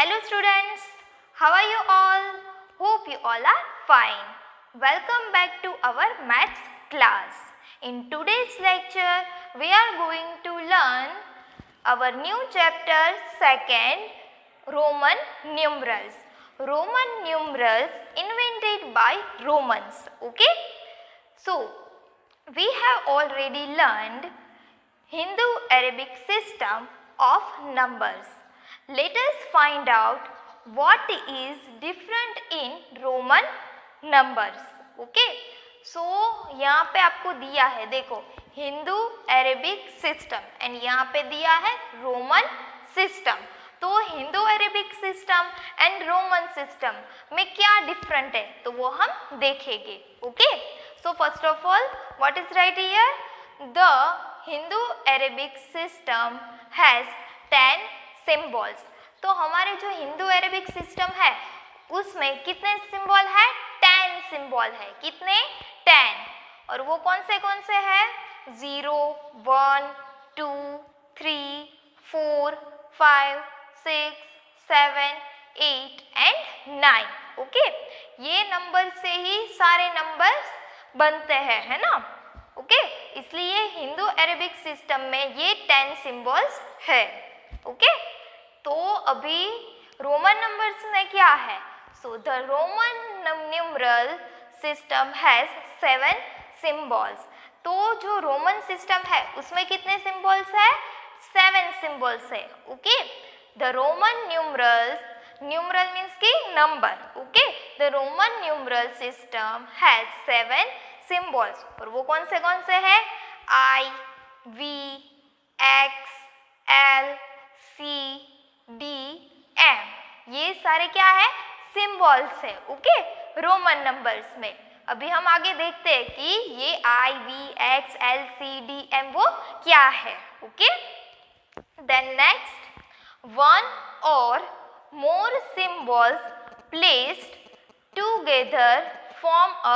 Hello students, how are you all? Hope you all are fine. Welcome back to our maths class. In today's lecture, we are going to learn our new chapter 2, Roman numerals. Roman numerals invented by Romans. Okay? So, we have already learned Hindu-Arabic system of numbers. Let us find out what is different in Roman numbers. Okay? So यहाँ पे आपको दिया है, देखो, Hindu Arabic system and यहाँ पे दिया है रोमन सिस्टम. तो Hindu Arabic system and Roman system में क्या डिफरेंट है तो वो हम देखेंगे. Okay, so first of all what is right here, the Hindu Arabic system has 10 symbols. तो हमारे जो हिंदू अरेबिक सिस्टम है उसमें कितने सिंबल है, 10 सिंबल है. कितने, 10. और वो कौन से है, 0, 1, 2, 3, 4, 5, 6, 7, 8 एंड 9. ओके, ये नंबर से ही सारे नंबर्स बनते हैं, है ना. ओके, इसलिए हिंदू अरेबिक सिस्टम में ये 10 सिंबल्स है. ओके, तो अभी रोमन नंबर्स में क्या है, so the Roman numeral system has 7 symbols. तो जो रोमन सिस्टम है उसमें कितने सिंबल्स है, 7 सिंबल्स है. Okay, the Roman numeral means की number. Okay, the Roman numeral system has 7 symbols. और वो कौन से है, I, V, X, L, C, D, M. ये सारे क्या है, सिंबल्स है. ओके, रोमन नंबर्स में. अभी हम आगे देखते हैं कि ये I, V, X, L, C, D, M वो क्या है. Okay, then next, 1 or more symbols placed together form a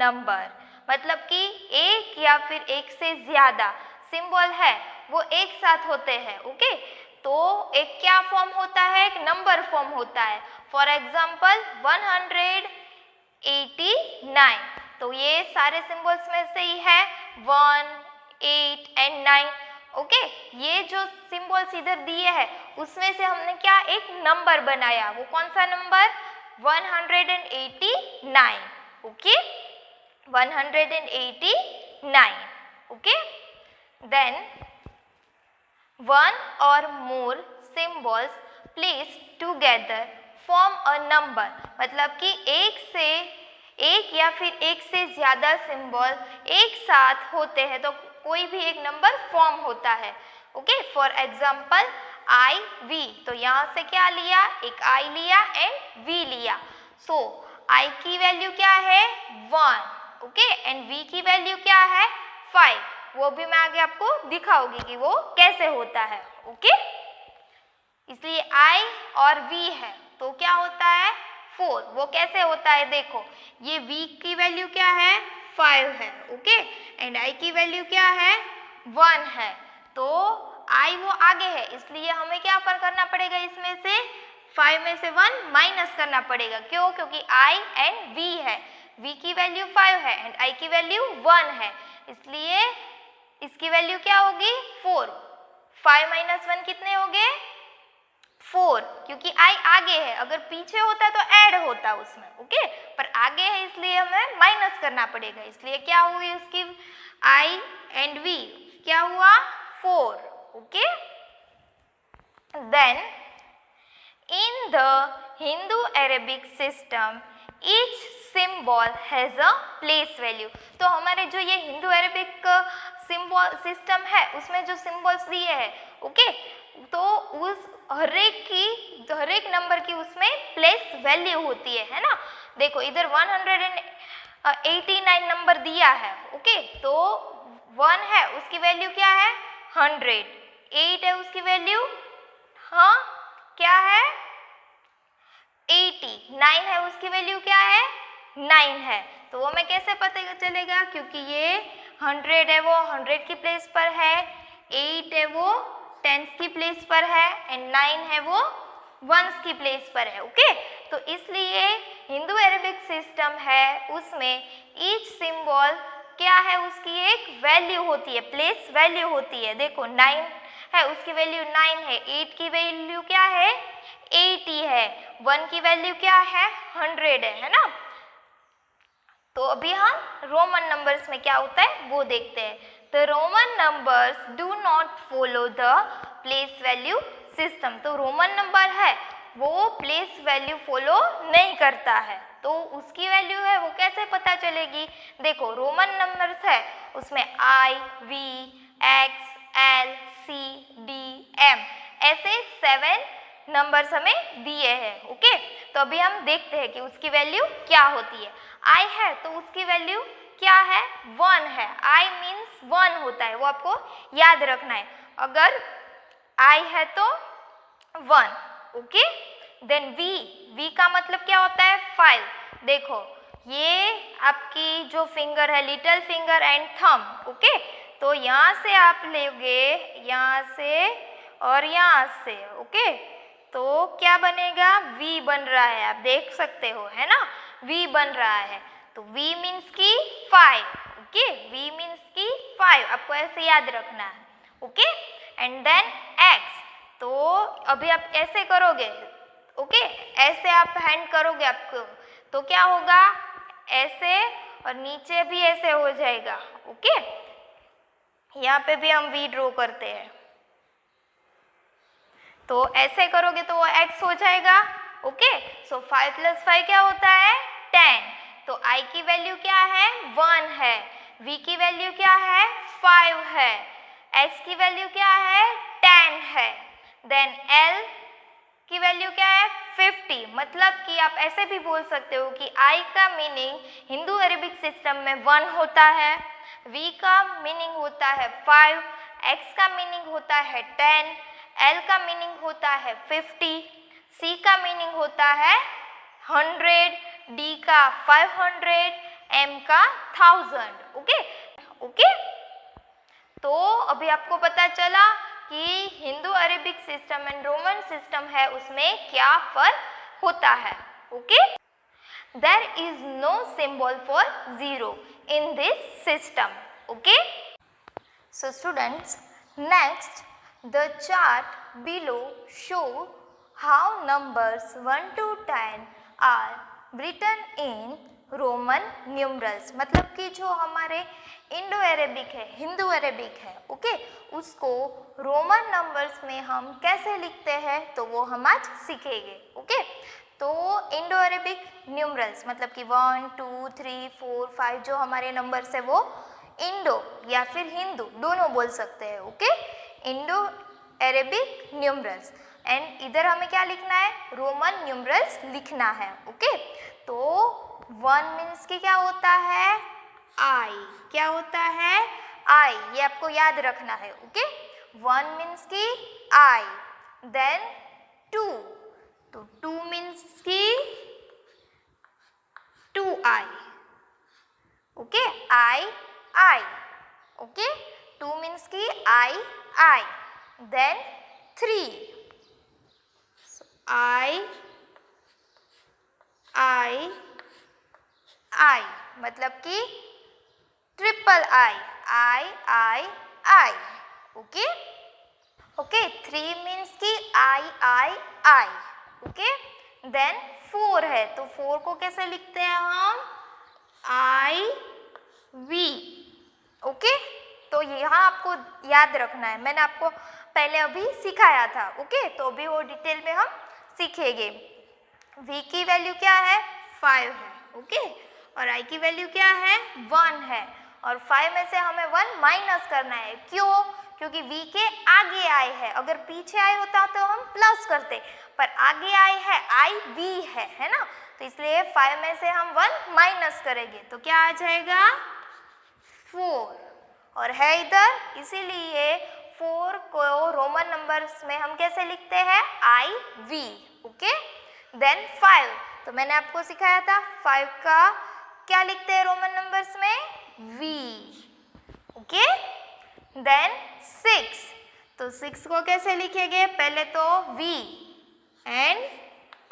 number. मतलब कि एक या फिर एक से ज्यादा सिंबल है वो एक साथ होते हैं. ओके, तो एक क्या फॉर्म होता है, एक नंबर फॉर्म होता है. For example 189. तो ये सारे सिंबल्स में से ही है 1, 8 एंड 9. ओके, ये जो सिंबल्स इधर दिए हैं उसमें से हमने क्या एक नंबर बनाया. वो कौन सा number, 189. Okay, 189. Okay, then 1 or more symbols placed together form a number. मतलब कि एक या फिर एक से ज़्यादा सिंबल एक साथ होते हैं तो कोई भी एक नंबर फॉर्म होता है. Okay, for example I, V. तो यहाँ से क्या लिया, एक I लिया एंड V लिया. सो I की वैल्यू क्या है, 1. ओके, एंड V की वैल्यू क्या है, 5. वो भी मैं आगे आपको दिखाऊंगी कि वो कैसे होता है. ओके, इसलिए I और V है तो क्या होता है, 4. वो कैसे होता है, देखो, ये V की वैल्यू क्या है, 5 है. ओके, एंड I की वैल्यू क्या है, 1 है. तो I वो आगे है इसलिए हमें क्या पर करना पड़ेगा, इसमें से 5 में से 1 माइनस करना पड़ेगा. क्यों, क्योंकि I एंड V है. V की वैल्यू 5 है एंड I की वैल्यू 1 है, इसलिए इसकी वैल्यू क्या होगी, 4. 5 - 1 कितने हो गए, 4. क्योंकि I आगे है, अगर पीछे होता तो ऐड होता उसमें. ओके, पर आगे है इसलिए हमें माइनस करना पड़ेगा. इसलिए क्या हुई उसकी I एंड V, क्या हुआ, 4. Okay, then in the Hindu Arabic system each symbol has a place value. तो हमारे जो ये हिंदू अरेबिक सिंबल सिस्टम है उसमें जो सिंबल्स दिए हैं, ओके, तो उस हर एक नंबर की उसमें प्लेस वैल्यू होती है ना. देखो इधर 189 नंबर दिया है. ओके, तो 1 है उसकी वैल्यू क्या है, 100. 8 है उसकी वैल्यू, हाँ क्या है, 80. 9 है उसकी वैल्यू क्या है, 9 है. तो वो हमें कैसे पता चलेगा, क्योंकि ये 100 है वो 100 की प्लेस पर है, 8 है वो 10s की प्लेस पर है एंड 9 है वो वंस की प्लेस पर है। ओके, तो इसलिए हिंदू अरेबिक सिस्टम है उसमें ईच सिंबल क्या है, उसकी एक वैल्यू होती है, प्लेस वैल्यू होती है। देखो 9 है, उसकी वैल्यू 9 है, 8 की वैल्यू क्या है 80 है, 1 की वैल्यू क्या है 100 है ना। तो अभी हम रोमन नंबर्स में क्या होता है वो देखते हैं। The Roman numbers do not follow the place value system. तो रोमन नंबर है वो प्लेस वैल्यू फॉलो नहीं करता है, तो उसकी वैल्यू है वो कैसे पता चलेगी। देखो रोमन नंबर्स है उसमें I, V, X, L, C, D, M ऐसे 7 नंबर्स हमें दिए हैं। ओके, तो अभी हम देखते हैं कि उसकी वैल्यू क्या होती है। I है तो उसकी वैल्यू क्या है 1 है, I मीन्स 1 होता है, वो आपको याद रखना है। अगर I है तो 1, ओके। देन V का मतलब क्या होता है 5। देखो ये आपकी जो फिंगर है little finger and thumb, okay, तो यहाँ से आप लोगे, यहाँ से और यहाँ से, ओके, तो क्या बनेगा V बन रहा है, आप देख सकते हो है ना, V बन रहा है। तो V मीन्स की 5, ओके, V मीन्स की 5, आपको ऐसे याद रखना है। ओके, एंड देन X, तो अभी आप ऐसे करोगे, ओके, ऐसे आप हैंड करोगे आपको, तो क्या होगा ऐसे, और नीचे भी ऐसे हो जाएगा। ओके, यहाँ पे भी हम V ड्रॉ करते हैं, तो ऐसे करोगे तो वो X हो जाएगा। ओके, सो 5 + 5 क्या होता है 10। तो I की वैल्यू क्या है 1 है, V की वैल्यू क्या है 5 है, X की वैल्यू क्या है 10 है, देन L की वैल्यू क्या है 50। मतलब कि आप ऐसे भी बोल सकते हो कि I का मीनिंग हिंदू अरेबिक सिस्टम में 1 होता है, V का मीनिंग होता है 5, X का मीनिंग होता है 10, L का मीनिंग होता है 50, C का मीनिंग होता है 100, D का 500, M का 1000। ओके ओके, तो अभी आपको पता चला कि Hindu Arabic system and Roman system है उसमें क्या फर्क होता है। Okay, there is no symbol for 0 in this system. Okay, so students, next the chart below show how numbers 1 to 10 are written in Roman numerals. मतलब कि जो हमारे इंडो अरेबिक है, हिंदू अरेबिक है, ओके, उसको रोमन नंबर्स में हम कैसे लिखते हैं तो वो हम आज सीखेंगे। ओके, तो इंडो अरेबिक न्यूमरल्स मतलब कि 1, 2, 3, 4, 5 जो हमारे नंबर्स है वो इंडो या फिर हिंदू दोनों बोल सकते हैं। Okay, Indo Arabic numerals, and इधर हमें क्या लिखना है रोमन न्यूमरल्स लिखना है। ओके, तो 1 मीन्स की क्या होता है I, क्या होता है I, ये आपको याद रखना है। ओके, 1 मीन्स की I, देन 2, तो 2 मीन्स की 2I, okay, I, okay, 2 means की I, देन 3, I मतलब कि triple I, okay okay, 3 means की I, ओके, देन 4 है तो 4 को कैसे लिखते हैं हम IV। ओके, तो यहाँ आपको याद रखना है, मैंने आपको पहले अभी सिखाया था। ओके, तो अभी वो डिटेल में हम सीखेंगे। V की वैल्यू क्या है 5 है, ओके, और I की वैल्यू क्या है 1 है, और 5 में से हमें 1 माइनस करना है। क्यों? क्योंकि V के आगे I है, अगर पीछे I होता तो हम प्लस करते, पर आगे I है, IV है ना, तो इसलिए 5 में से हम 1 माइनस करेंगे तो क्या आ जाएगा 4, और है इधर, इसीलिए 4 को रोमन नंबर्स में हम कैसे लिखते हैं IV। ओके, देन 5, तो मैंने आपको सिखाया था 5 का क्या लिखते हैं रोमन नंबर्स में V। ओके, देन 6, तो 6 को कैसे लिखेंगे, पहले तो V एंड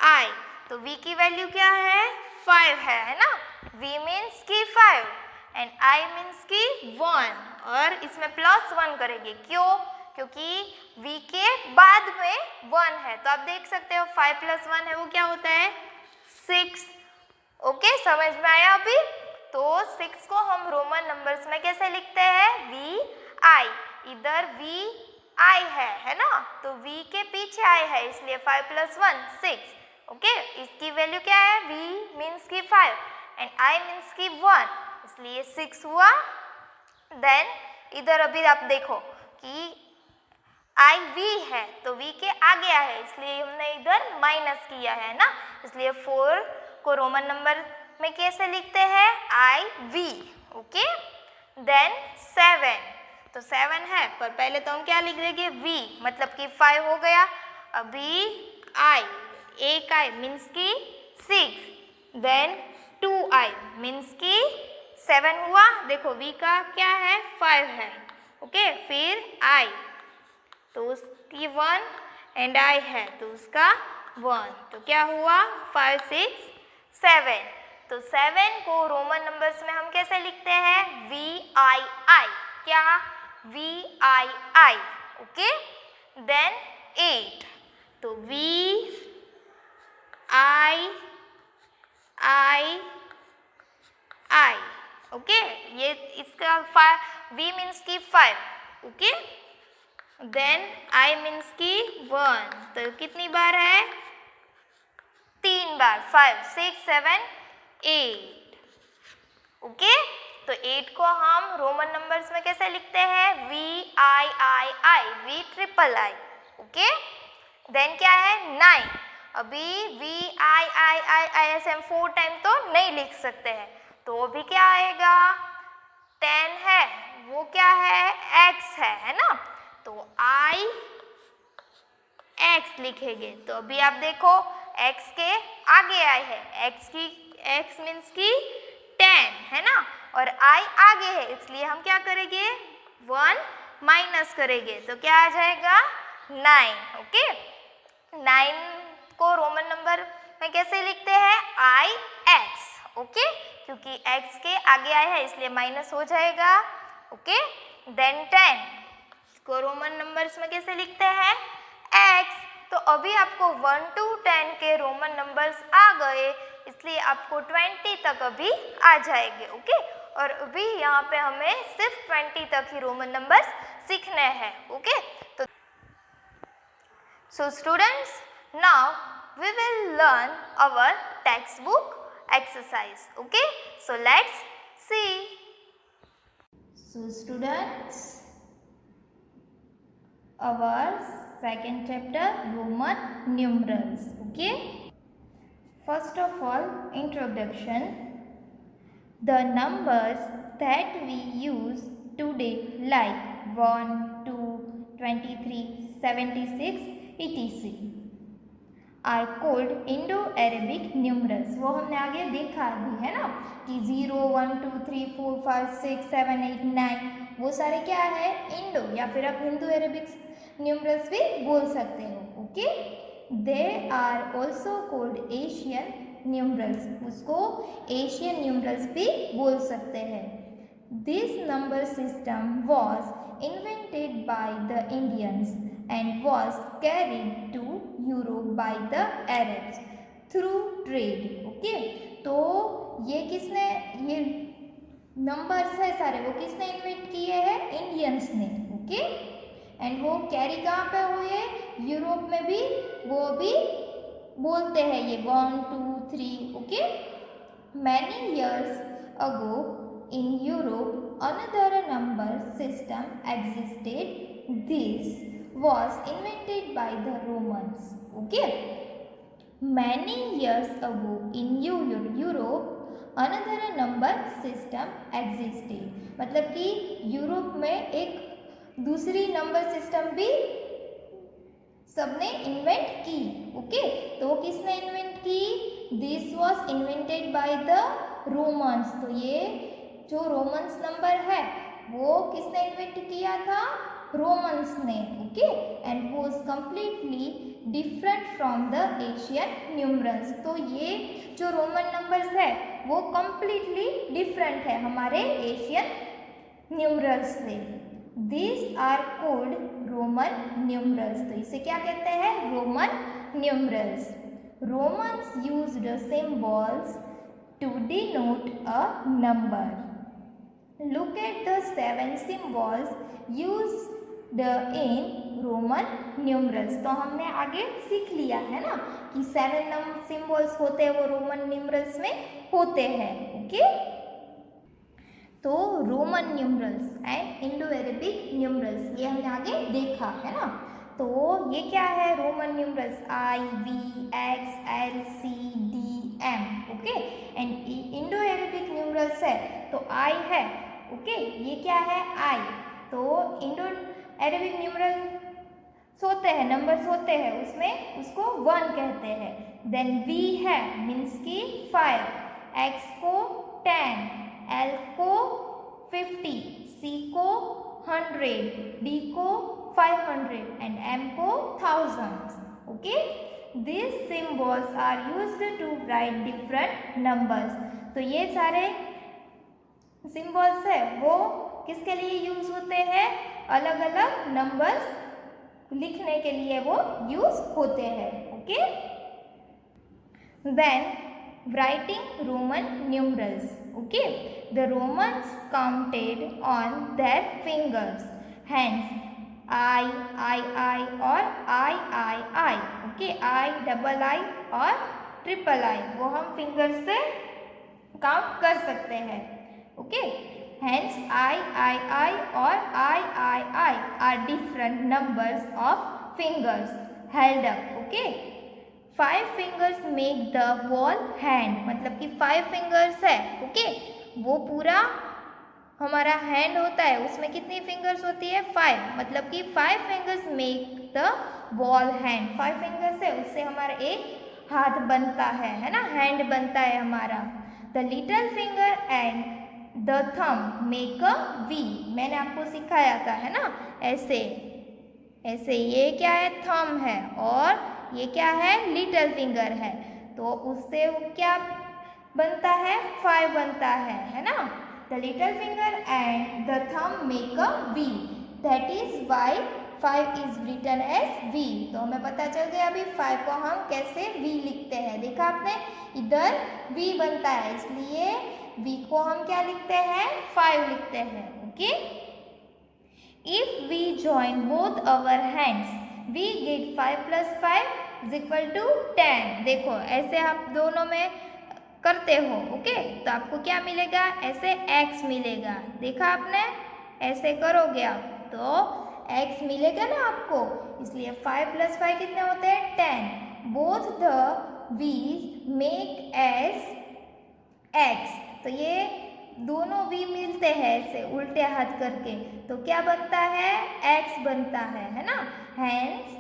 आई। तो v की वैल्यू क्या है 5 है ना। v मीन्स की 5 एंड i मीन्स की 1 और इसमें +1 करेंगे। क्यों? क्योंकि v के बाद में 1 है तो आप देख सकते हो 5 + 1 है वो क्या होता है 6। ओके समझ में आया अभी। तो 6 को हम रोमन नंबर्स में कैसे लिखते हैं v i। इधर v i है ना। तो v के पीछे i है इसलिए 5 + 1 6। ओके इसकी वैल्यू क्या है v मीन्स की 5 एंड i मीन्स की 1 इसलिए 6 हुआ। देन इधर अभी आप देखो कि i v है तो v के आगे है इसलिए हमने इधर माइनस किया है ना। इसलिए 4 को रोमन नंबर में कैसे लिखते हैं i v। ओके देन 7 तो 7 है पर पहले तो हम क्या लिख देंगे v मतलब कि 5 हो गया। अभी i एक i मीन्स की 6 देन 2i मीन्स की 7 हुआ। देखो v का क्या है 5 है। ओके फिर i तो उसकी 1 एंड i है तो उसका 1 तो क्या हुआ 5 6 7। तो 7 को रोमन नंबर्स में हम कैसे लिखते हैं VII। क्या VII। ओके देन 8 तो VII ओके ये इसका V मीन्स की 5 ओके देन I मीन्स की 1 तो कितनी बार है 3 बार 5 6 7 8। ओके तो 8 को हम रोमन नंबर्स में कैसे लिखते हैं VIII VIII। ओके देन क्या है 9। अभी VIII ऐसे हम 4 टाइम तो नहीं लिख सकते हैं तो अभी क्या आएगा 10 है वो क्या है x है ना। तो I x लिखेंगे तो अभी आप देखो x के आगे I है x मीन्स की 10 है ना और I आगे है इसलिए हम क्या करेंगे 1 माइनस करेंगे तो क्या आ जाएगा 9। ओके 9 को रोमन नंबर में कैसे लिखते हैं IX। ओके क्योंकि x के आगे I है इसलिए माइनस हो जाएगा। ओके देन 10 को रोमन नंबर्स में कैसे लिखते हैं x। तो अभी आपको 1 to 10 के रोमन नंबर्स आ गए इसलिए आपको 20 तक अभी आ जाएंगे। ओके और अभी यहाँ पे हमें सिर्फ 20 तक ही रोमन नंबर्स सीखने हैं। ओके तो so students now we will learn our text book exercise। okay so let's see। so students our second chapter Roman numerals। okay first of all introduction। the numbers that we use today like 1 2 23 76 etc are called Indo-Arabic numerals। वो हमने आगे देखा भी है ना कि 0 1 2 3 4 5 6 7 8 9 वो सारे क्या है इंडो या फिर आप हिंदू अरेबिक न्यूमरल्स भी बोल सकते हो। Okay they are also called Asian numerals उसको एशियन न्यूमरल्स भी बोल सकते हैं। This number system was invented by the Indians and was carried to Europe by the Arabs through trade। Okay तो ये किसने ये नंबर्स है सारे वो किसने इन्वेंट किए हैं इंडियंस ने। ओके एंड वो कैरी कहाँ पे हुए यूरोप में भी वो भी बोलते हैं ये 1 2 3। Okay many years ago in Europe another number system existed। this was invented by the Romans। okay many years ago in Europe another number system existed मतलब कि यूरोप में एक दूसरी नंबर सिस्टम भी सबने इन्वेंट की। ओके तो वो किसने इन्वेंट की this was invented by the Romans. तो ये जो रोमन्स नंबर है वो किसने इन्वेंट किया था रोमन्स ने। Okay and was completely different from the Asian numerals. तो ये जो रोमन नंबर्स है वो कम्प्लीटली डिफरेंट है हमारे एशियन न्यूमरल्स से। This are called Roman numerals. तो इसे क्या कहते हैं? Roman numerals. Romans used symbols to denote a number. Look at the 7 symbols used in Roman numerals. तो हमने आगे सीख लिया है ना कि 7 सिम्बॉल्स होते हैं वो रोमन न्यूमरल्स में होते हैं। ओके, तो Roman numerals and Indo Arabic numerals ये हमने आगे देखा है ना। तो ये क्या है? Roman numerals I, V, X, L, C, D, M। Okay, and Indo Arabic numerals है तो I है। ओके, ये क्या है? I। तो इंडो अरेबिक न्यूमरल्स होते हैं, नंबर्स होते हैं, उसमें उसको 1 कहते हैं। देन V है मीन्स की 5, X को 10, L को 50, C को 100, D को 500 एंड M को 1000। Okay, these symbols are used to write different numbers। तो ये सारे सिम्बॉल्स है वो किसके लिए यूज होते हैं? अलग अलग नंबर्स लिखने के लिए वो यूज होते हैं। Okay, then writing Roman numerals. Okay, the Romans counted on their fingers, hence I or I. Okay, I और I वो हम फिंगर से काउंट कर सकते हैं। Okay, hence I or I are different numbers of fingers held up. Okay, 5 fingers make the whole hand, मतलब कि 5 fingers है। ओके, वो पूरा हमारा हैंड होता है, उसमें कितनी फिंगर्स होती है? 5, मतलब कि 5 fingers make the ball hand. 5 fingers है उससे हमारा एक हाथ बनता है ना, हैंड बनता है हमारा। The little finger and the thumb make a V. मैंने आपको सिखाया था है ना, ऐसे ऐसे। ये क्या है? थंब है और ये क्या है? लिटिल फिंगर है। तो उससे क्या बनता है? 5 बनता है ना। The little finger and the thumb make a V, that is why 5 is written as V. तो हमें पता चल गया अभी 5 को हम कैसे वी लिखते हैं। देखा आपने, इधर वी बनता है इसलिए वी को हम क्या लिखते हैं? 5 लिखते हैं। Okay, if we join both our hands we get 5 + 5 = 10। देखो ऐसे आप दोनों में करते हो। ओके, तो आपको क्या मिलेगा? ऐसे x मिलेगा। देखा आपने, ऐसे करोगे आप तो x मिलेगा ना आपको, इसलिए 5 + 5 कितने होते हैं? 10। बोथ द वीज मेक एस x। तो ये दोनों v मिलते हैं ऐसे उल्टे हाथ करके, तो क्या बनता है? x बनता है ना। Hence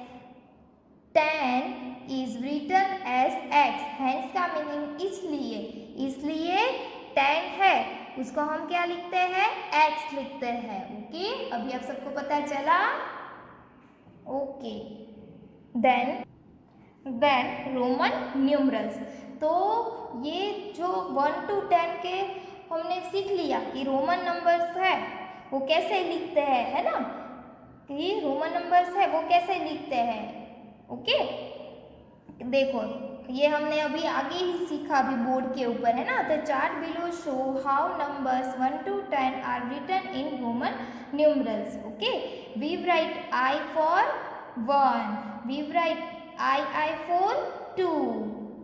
10 is written as x। Hence का मीनिंग इसलिए 10 है उसको हम क्या लिखते हैं? x लिखते हैं। ओके, अभी आप सबको पता चला। Okay, then Roman numerals. तो ये जो 1 to 10 के हमने सीख लिया कि रोमन नंबर्स है वो कैसे लिखते हैं, है ना, कि रोमन नंबर्स है वो कैसे लिखते हैं। ओके, देखो ये हमने अभी आगे ही सीखा, अभी बोर्ड के ऊपर है ना। The chart below show how numbers 1 to 10 are written in Roman numerals. Okay, we write I for 1, we write I for 2,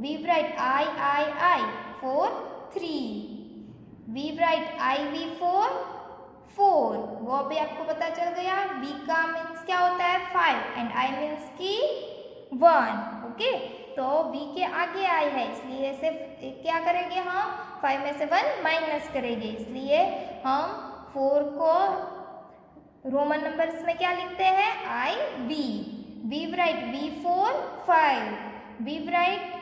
we write I for 3, we write IV for 4। वो अभी आपको पता चल गया। V का मीन्स क्या होता है? 5 एंड I मीन्स की 1। ओके, तो V के आगे I है इसलिए ऐसे क्या करेंगे हम? 5 में से 1 माइनस करेंगे, इसलिए हम 4 को रोमन नंबर्स में क्या लिखते हैं? IV। We write V for 5, we write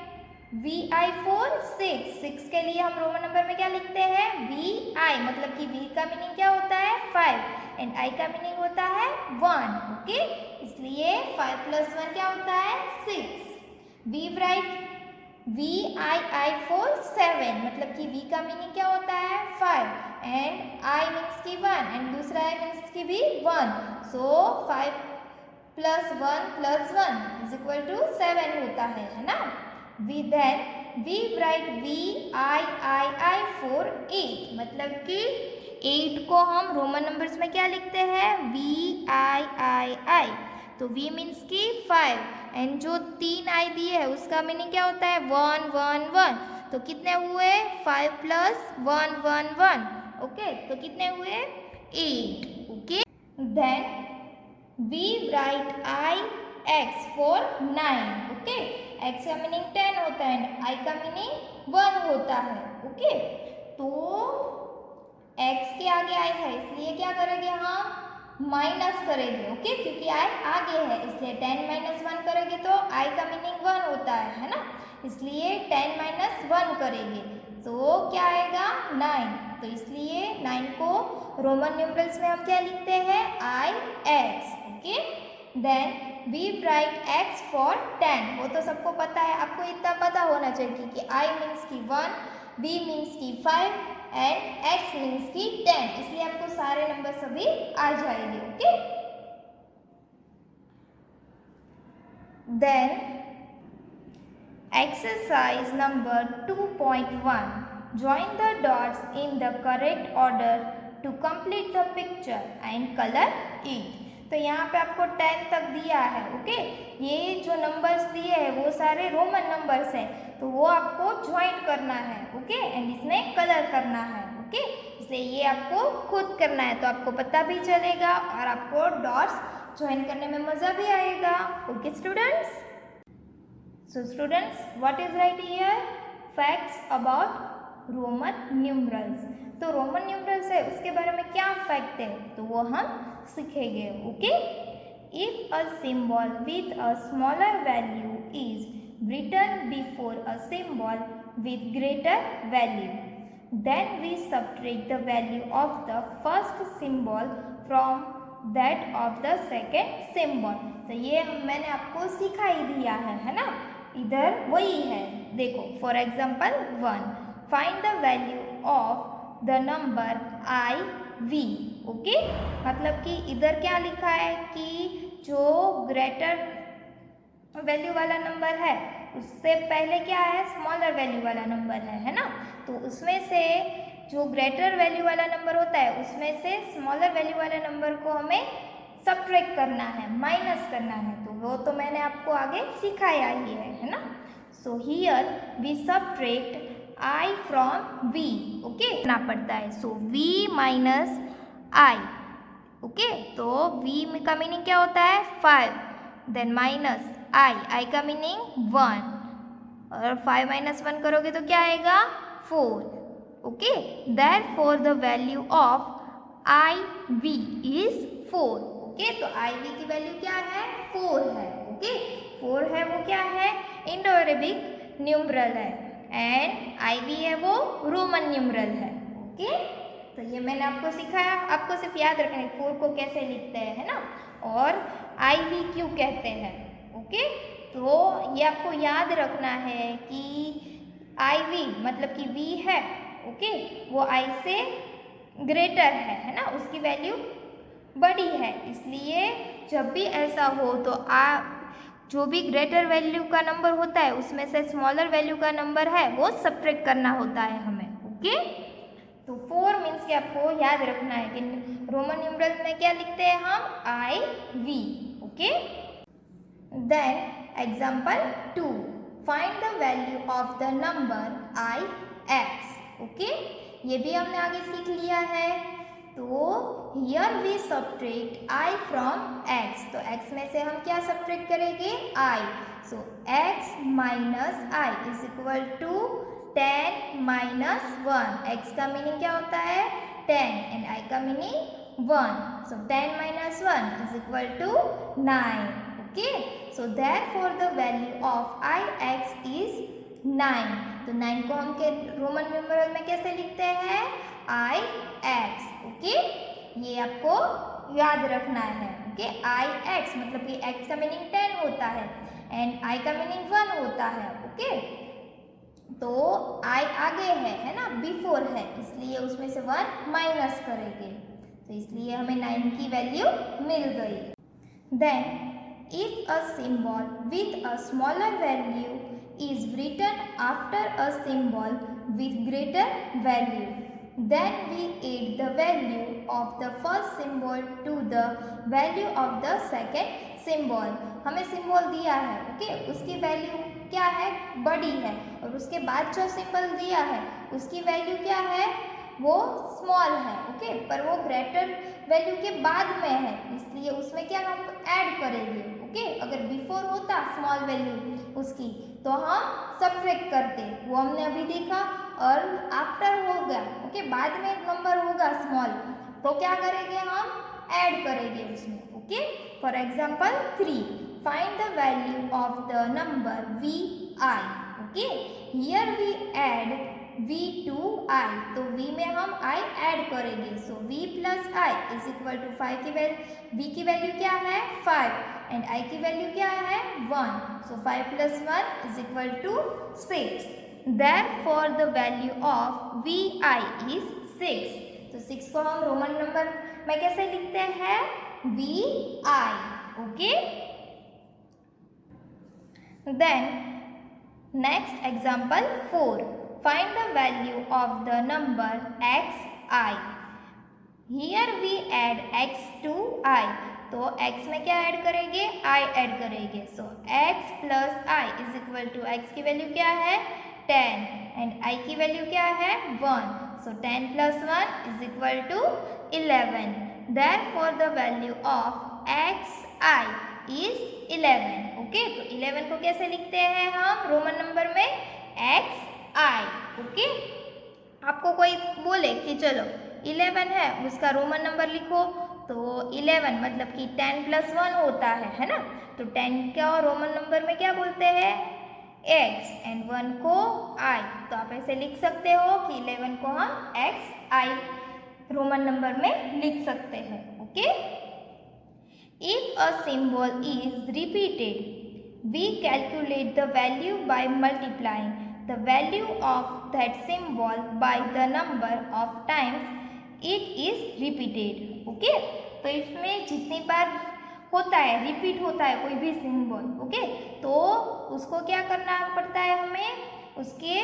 VI for 6 के लिए हम रोमन नंबर में क्या लिखते हैं? VI, मतलब कि V का मीनिंग क्या होता है? 5 एंड I का मीनिंग होता है 1। ओके, इसलिए 5 + 1 क्या होता है 6. वी राइट VII for 7, मतलब कि V का मीनिंग क्या होता है 5 एंड I मीन्स की 1 एंड दूसरा I मीन्स की भी 1. सो 5 + 1 + 1 = 7 होता है ना. वी राइट VII for 8, मतलब कि 8 को हम रोमन नंबर्स में क्या लिखते हैं VII. तो V मीन्स की 5 एंड जो 3 I दिए है उसका मीनिंग क्या होता है 1 1 1. तो कितने हुए 5 + 1 1 1. ओके, तो कितने हुए 8. Okay, then we write IX for 9. Okay, X का मीनिंग 10 होता है एंड I का मीनिंग 1 होता है. ओके, तो X के आगे I है इसलिए क्या करेंगे हम माइनस करेंगे. ओके, क्योंकि I आगे है इसलिए 10 - 1 करेंगे तो I का मीनिंग 1 होता है ना. इसलिए 10 - 1 करेंगे तो क्या आएगा 9. तो इसलिए 9 को रोमन न्यूमरल्स में हम क्या लिखते हैं IX. Okay, then we write X for 10. वो तो सबको पता है, आपको इतना पता होना चाहिए कि I मीन्स की 1, V मीन्स की 5 एंड X मीन्स की 10. इसलिए आपको सारे नंबर सभी आ जाएंगे. Okay, then exercise number 2.1. join the dots in the correct order to complete the picture and color it. तो यहाँ पे आपको 10 तक दिया है. ओके, ये जो नंबर्स दिए हैं वो सारे रोमन नंबर्स हैं तो वो आपको ज्वाइन करना है. ओके, एंड इसमें कलर करना है. ओके, इसलिए ये आपको खुद करना है तो आपको पता भी चलेगा और आपको डॉट्स ज्वाइन करने में मज़ा भी आएगा. Okay students, so students, what is right here? Facts about Roman numerals. तो रोमन न्यूमरल्स है उसके बारे में क्या फैक्ट है तो वो हम सीखेंगे. Okay, if a symbol with a smaller value is written before a symbol with greater value, then we subtract the value of the first symbol from that of the second symbol. तो ये मैंने आपको सिखा ही दिया है ना. इधर वही है, देखो for example 1. Find the value of the number IV. Okay, मतलब कि इधर क्या लिखा है कि जो ग्रेटर वैल्यू वाला नंबर है उससे पहले क्या है स्मॉलर वैल्यू वाला नंबर है ना. तो उसमें से जो ग्रेटर वैल्यू वाला नंबर होता है उसमें से स्मॉलर वैल्यू वाले नंबर को हमें सब्ट्रैक्ट करना है, माइनस करना है. तो वो तो मैंने आपको आगे सिखाया ही है ना. So here we subtract I from V. Okay, करना पड़ता है. So V - I. ओके, तो V का मीनिंग क्या होता है 5, देन माइनस I का मीनिंग 1 और 5 - 1 करोगे तो क्या आएगा 4. Okay, therefore the value of IV is 4. Okay, तो IV की वैल्यू क्या है 4 है. ओके, 4 है वो क्या है इंडो अरेबिक न्यूमरल है एंड IV है वो रोमन न्यूमरल है. ओके, तो ये मैंने आपको सिखाया. आपको सिर्फ याद रखना है 4 को कैसे लिखते हैं है ना और IV क्यों कहते हैं. ओके, तो ये आपको याद रखना है कि IV मतलब कि V है. ओके, वो I से ग्रेटर है ना, उसकी वैल्यू बड़ी है. इसलिए जब भी ऐसा हो तो जो भी ग्रेटर वैल्यू का नंबर होता है उसमें से स्मॉलर वैल्यू का नंबर है वो सब्ट्रैक्ट करना होता है हमें. ओके, तो 4 मीन्स कि आपको याद रखना है कि रोमन न्यूमरल में क्या लिखते हैं हम IV. Okay, then example 2. Find the value of the number IX. Okay, ये भी हमने आगे सीख लिया है. तो here we subtract I from X. तो X में से हम क्या सब्ट्रैक्ट करेंगे I. So X - I is equal to 10 - 1. X का मीनिंग क्या होता है 10 एंड I का meaning 1. So 10 - 1 is equal to 9. Okay, so therefore the value of IX is 9. तो 9 को हम के रोमन न्यूमरल में कैसे लिखते हैं IX. ओके, ये आपको याद रखना है. ओके। आई एक्स मतलब कि एक्स का मीनिंग 10 होता है एंड आई का मीनिंग 1 होता है, ओके। तो आई आगे है ना, बिफोर है, इसलिए उसमें से 1 माइनस करेंगे, तो इसलिए हमें 9 की वैल्यू मिल गई। Then if a symbol with a smaller value is written after a symbol with greater value, then we add the value of the first symbol to the value of the second symbol। हमें symbol दिया है, okay, उसकी value क्या है, बड़ी है, और उसके बाद जो सिंबल दिया है उसकी वैल्यू क्या है, वो स्मॉल है, ओके, पर वो ग्रेटर वैल्यू के बाद में है, इसलिए उसमें क्या हम ऐड करेंगे, ओके। अगर बिफोर होता स्मॉल वैल्यू उसकी तो हम सब्ट्रैक्ट करते, वो हमने अभी देखा, और आफ्टर हो गया, ओके, बाद में एक नंबर होगा स्मॉल, तो क्या करेंगे, हम ऐड करेंगे उसमें, okay. For example 3, find the value of the number V I, okay. Here we add v to i, तो v में हम i ऐड करेंगे, so v plus i is equal to 5 की वैल्यू, v की value क्या है 5 and i की value क्या है 1, so 5 plus 1 is equal to 6। Therefore the value of vi is 6, तो 6 को हम रोमन नंबर में कैसे लिखते हैं, vi, okay. Then next example 4, find the value of the number xi। Here we add x to i, तो x में क्या ऐड करेंगे, i ऐड करेंगे, so x plus i is equal to x की वैल्यू क्या है 10 and i की value क्या है 1, so 10 plus 1 is equal to 11। Therefore the value of xi is 11, okay. तो 11 को कैसे लिखते हैं हम रोमन नंबर में, x आई, ओके। आपको कोई बोले कि चलो 11 है उसका रोमन नंबर लिखो, तो 11 मतलब कि 10 प्लस 1 होता है ना, तो 10 का रोमन नंबर में क्या बोलते हैं x एंड 1 को i, तो आप ऐसे लिख सकते हो कि 11 को हम x i रोमन नंबर में लिख सकते हैं, okay. If a symbol is repeated we calculate the value by multiplying the value of that symbol by the number of times it is repeated, okay. तो इसमें जितनी बार होता है, रिपीट होता है कोई भी सिंबल, ओके, तो उसको क्या करना पड़ता है, हमें उसके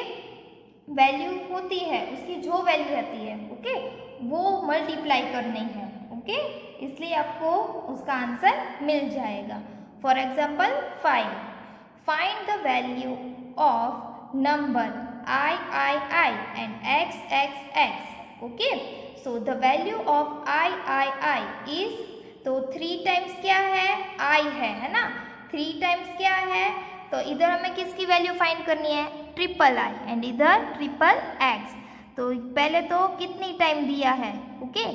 वैल्यू होती है, उसकी जो वैल्यू रहती है, ओके, वो मल्टीप्लाई करनी है, ओके, इसलिए आपको उसका आंसर मिल जाएगा। For example 5, find the value of number I and x, okay, so the value of I is, तो 3 टाइम्स क्या है I है ना, 3 टाइम्स क्या है, तो इधर हमें किसकी वैल्यू फाइंड करनी है, ट्रिपल I एंड इधर ट्रिपल x, तो पहले तो कितनी टाइम दिया है, ओके,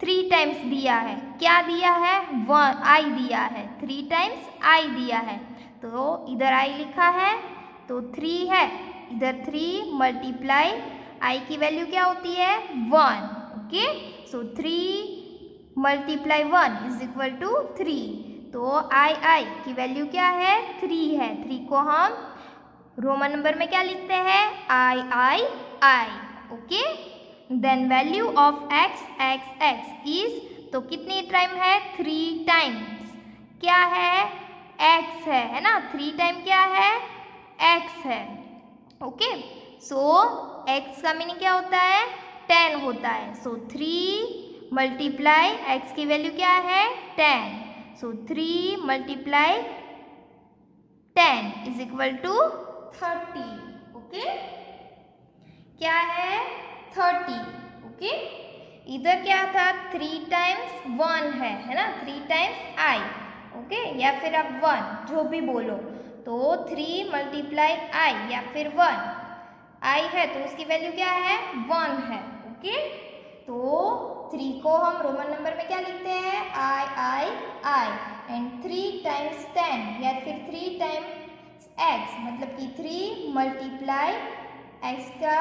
3 टाइम्स दिया है, क्या दिया है 1 I दिया है, 3 टाइम्स I दिया है, तो इधर I लिखा है तो 3 है, इधर 3 मल्टीप्लाई i की वैल्यू क्या होती है 1, okay, so 3 multiply 1 is equal to 3, तो i की वैल्यू क्या है 3 है, 3 को हम रोमन नंबर में क्या लिखते हैं i, okay. Then value of x is, तो कितनी टाइम है 3 टाइम्स, क्या है x है ना, 3 टाइम क्या है x है, ओके, सो x का मीनिंग क्या होता है 10 होता है, सो 3 मल्टीप्लाई x की वैल्यू क्या है 10, so 3 multiply 10 is equal to 30, okay, क्या है 30, ओके। इधर क्या था 3 टाइम्स 1 है ना, 3 टाइम्स i, ओके, या फिर आप 1 जो भी बोलो, तो 3 मल्टीप्लाई i या फिर 1 i है तो उसकी वैल्यू क्या है 1 है, ओके, तो 3 को हम रोमन नंबर में क्या लिखते हैं I एंड 3 टाइम्स 10 या फिर 3 टाइम्स x, मतलब कि 3 मल्टीप्लाई x का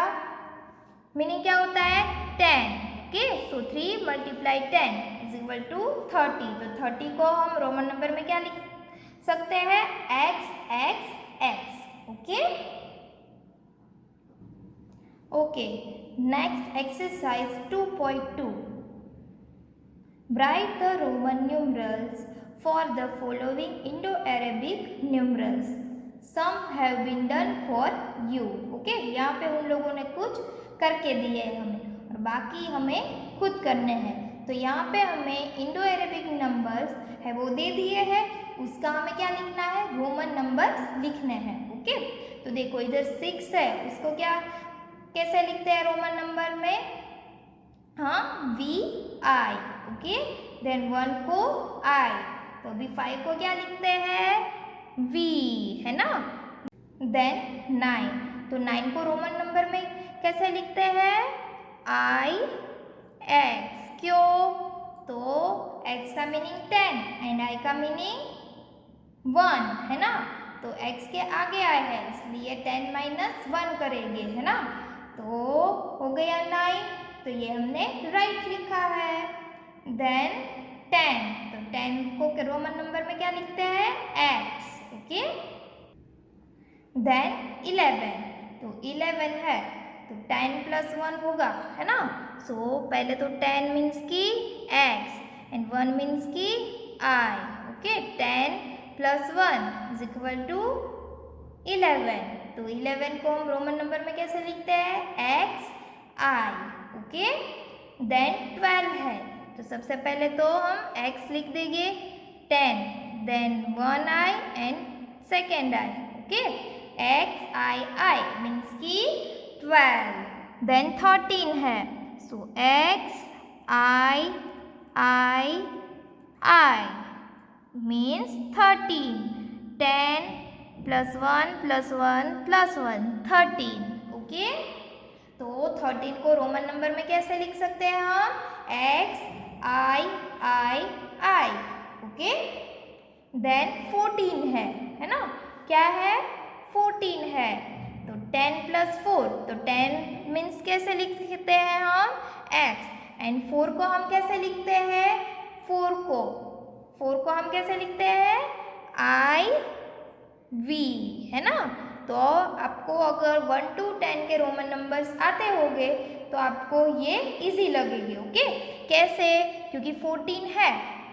मीनिंग क्या होता है 10, okay. So 3 multiply 10 is equal to 30। तो 30 को हम रोमन नंबर में क्या लिख सकते हैं? X x x. Okay okay. Next exercise 2.2, write the Roman numerals for the following Indo-Arabic numerals. Some have been done for you. Okay, यहाँ पे उन लोगों ने कुछ करके दिए हैं हमें और बाकी हमें खुद करने हैं। तो यहाँ पे हमें इंडो अरेबिक नंबर्स है वो दे दिए हैं, उसका हमें क्या लिखना है? रोमन नंबर्स लिखने हैं। ओके, तो देखो इधर 6 है, उसको क्या कैसे लिखते हैं रोमन नंबर में? हाँ, वी आई। ओके, देन 1 को आई, तो अभी 5 को क्या लिखते हैं? वी, है ना। देन 9, तो 9 को रोमन नंबर में कैसे लिखते हैं? आई एक्स। क्यों? तो एक्स का मीनिंग 10 एंड आई का मीनिंग 1, है ना। तो एक्स के आगे आए है इसलिए 10 माइनस 1 करेंगे, है ना। तो हो गया 9, तो ये हमने राइट लिखा है। देन 10, तो 10 को रोमन नंबर में क्या लिखते हैं? एक्स। ओके, देन 11, तो 11 है तो 10 प्लस 1 होगा, है ना। सो पहले तो 10 मीन्स की एक्स एंड 1 मीन्स की I. Okay, 10 plus 1 is equal to 11। तो 11 को हम रोमन नंबर में कैसे लिखते हैं? एक्स आई। ओके, देन 12 है, तो सबसे पहले तो हम x लिख देंगे 10, then 1 I and second I. Okay, X I I means की 12। देन 13 है, so X I I means 13, 10 plus 1 plus 1 plus 1 13। Okay, तो 13 को रोमन नंबर में कैसे लिख सकते हैं हम? X I I. Okay, then 14 है ना। क्या है? 14 है, तो 10 प्लस 4, तो 10 मीन्स कैसे लिखते हैं हम? एक्स एंड 4 को हम कैसे लिखते हैं? 4 को हम कैसे लिखते हैं? आई वी, है ना। तो आपको अगर 1 to 10 के रोमन नंबर्स आते होंगे तो आपको ये इजी लगेगी। ओके, कैसे? क्योंकि 14 है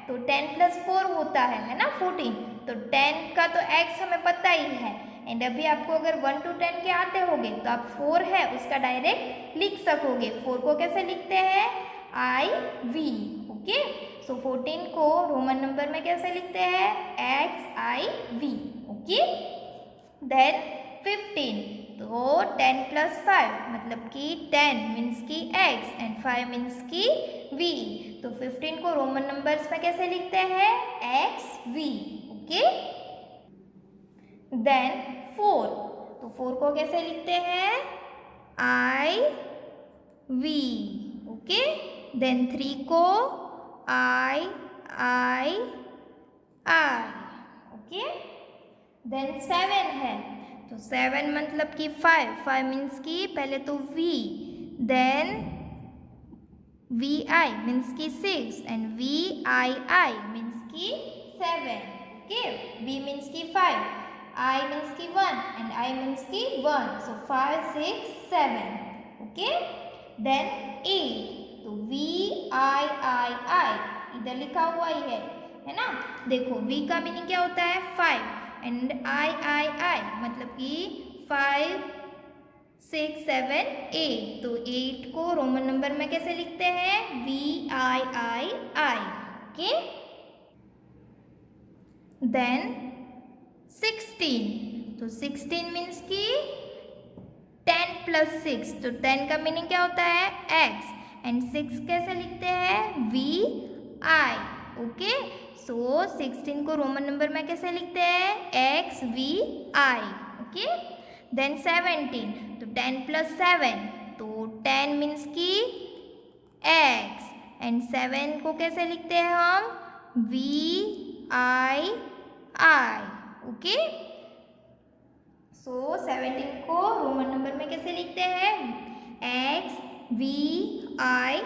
तो 10 प्लस 4 होता है ना 14, तो 10 का तो x हमें पता ही है एंड अभी आपको अगर 1 to 10 के आते होंगे तो आप 4 है उसका डायरेक्ट लिख सकोगे। 4 को कैसे लिखते हैं? आई वी। ओके, सो 14 को रोमन नंबर में कैसे लिखते हैं? X I V. Okay, then 15, तो 10 प्लस 5 मतलब कि 10 मीन्स की x एंड 5 मीन्स की v, तो 15 को रोमन नंबर्स में कैसे लिखते हैं? X we. ओके, देन 4, तो 4 को कैसे लिखते हैं? आई वी। ओके, देन 3 को आई ओके, देन 7 है, तो 7 मतलब कि 5 मीन्स की पहले तो v, then V I means की 6 एंड वी आई मीन्स की 7। ओके, v मीन्स की 5, I मीन्स की 1 एंड I मीन्स की 1, सो 5 6 7। ओके, देन 8, तो v आई इधर लिखा हुआ ही है ना। देखो v का मीनिंग क्या होता है? 5 एंड आई मतलब कि 5 6 7 8, तो 8 को रोमन नंबर में कैसे लिखते हैं? We I. ओके, देन 16, तो 16 मीन्स की 10 प्लस 6, तो 10 का मीनिंग क्या होता है? x एंड 6 कैसे लिखते हैं? We I. ओके, सो 16 को रोमन नंबर में कैसे लिखते हैं? X V I. Okay, then 17, तो 10 प्लस 7, तो 10 मीन्स की x एंड 7 को कैसे लिखते हैं हम? We I. ओके, सो 17 को रोमन नंबर में कैसे लिखते हैं? एक्स वी आई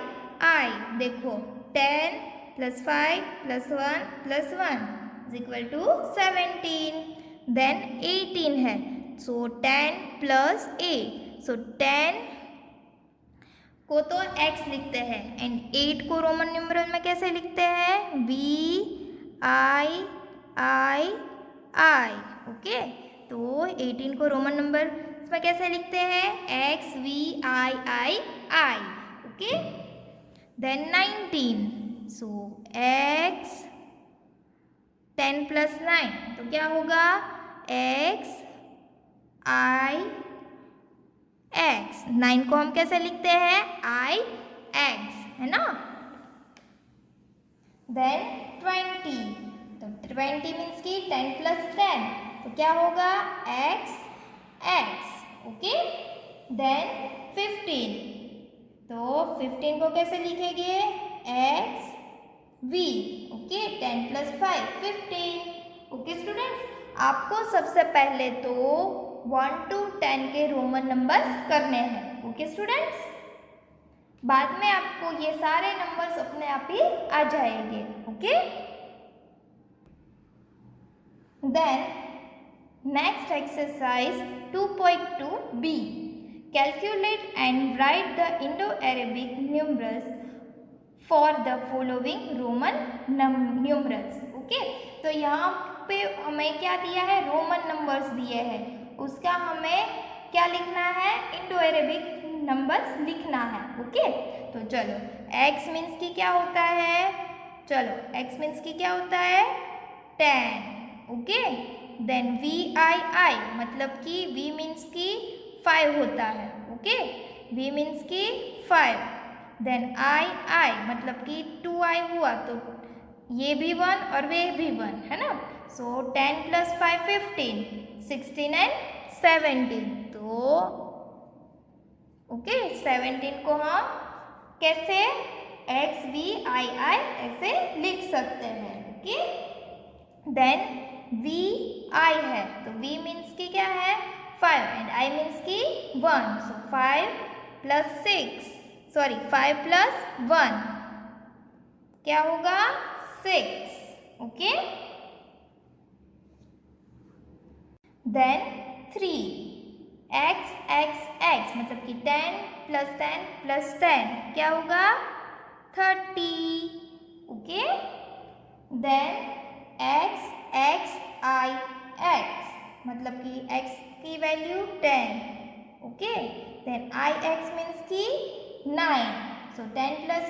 आई, देखो 10 + 5 + 1 + 1 = 17. देन 18 है, सो 10 + 8, सो 10 को तो x लिखते हैं एंड 8 को रोमन न्यूमरल में कैसे लिखते हैं? VIII। ओके, तो 18 को रोमन नंबर में कैसे लिखते हैं? XVIII। ओके, देन 19, सो x 10 + 9, तो क्या होगा? XIX। 9 को हम कैसे लिखते हैं? IX, है ना? देन 20, तो 20 मीन्स की 10 + 10, तो क्या होगा? XX। ओके, देन 15, तो 15 को कैसे लिखेंगे? XV। ओके, 10 + 5 15। ओके स्टूडेंट्स, आपको सबसे पहले तो 1 to 10 के रोमन नंबर्स करने हैं। ओके स्टूडेंट्स, बाद में आपको ये सारे नंबर्स अपने आप ही आ जाएंगे। Okay, then next exercise 2.2b, calculate and write the Indo Arabic numerals for the following Roman numerals. Okay, तो यहाँ पे हमें क्या दिया है? रोमन नंबर्स दिए हैं, उसका हमें क्या लिखना है? इंडो अरेबिक नंबर्स लिखना है। ओके, तो चलो, x मीन्स की क्या होता है? चलो, x मीन्स की क्या होता है? 10। ओके, देन VII मतलब कि V मीन्स की 5 होता है। ओके, V मीन्स की 5, देन I मतलब कि 2I हुआ, तो ये भी 1 और वे भी 1, है ना? सो 10 + 5 15, 16 एंड 17, तो ओके 17 को हम कैसे? XVII ऐसे लिख सकते हैं। ओके, देन VI है, तो V मीन्स की क्या है? 5 एंड I मीन्स की 1, सो 5 + 6, सॉरी 5 + 1 क्या होगा? 6। ओके, देन 3, XXX मतलब कि 10 + 10 + 10 क्या होगा? 30। ओके, देन XXIX मतलब कि x की value 10। Okay, then IX means की 9, सो 10 + 10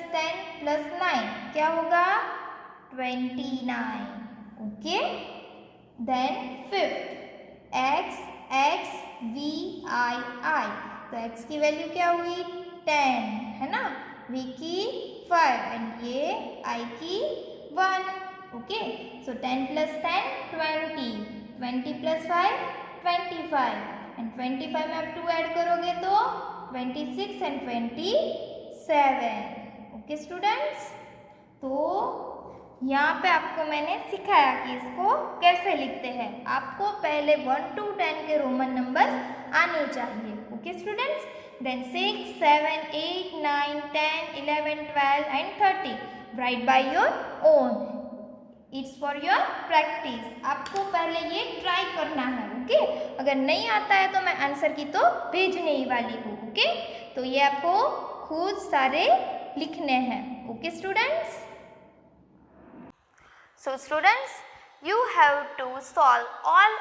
+ 9 क्या होगा? 29। ओके, देन 5th XXVII, तो x की वैल्यू क्या हुई? 10, है ना? V की 5 एंड ये I की 1। ओके, सो 10 + 10 20, 20 + 5 25 एंड 25 में आप 2 ऐड करोगे तो 26 एंड 27। ओके स्टूडेंट्स, तो यहाँ पे आपको मैंने सिखाया कि इसको कैसे लिखते हैं। आपको पहले 1 to 10 के रोमन नंबर्स आने चाहिए। Okay students, then 6 7 8 9 10 11 12 and 30 write by your own. It's for your practice. आपको पहले ये ट्राई करना है। ओके, अगर नहीं आता है तो मैं आंसर की तो भेजने ही वाली हूँ। ओके, तो ये आपको खुद सारे लिखने हैं। Okay students, so students, you have to solve all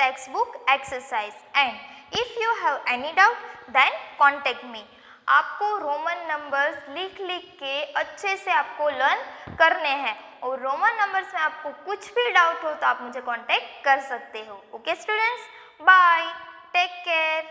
textbook exercise and if you have any doubt then contact me. आपको रोमन नंबर्स लिख लिख के अच्छे से आपको लर्न करने हैं और रोमन नंबर्स में आपको कुछ भी डाउट हो तो आप मुझे कांटेक्ट कर सकते हो। Okay students, bye, take care.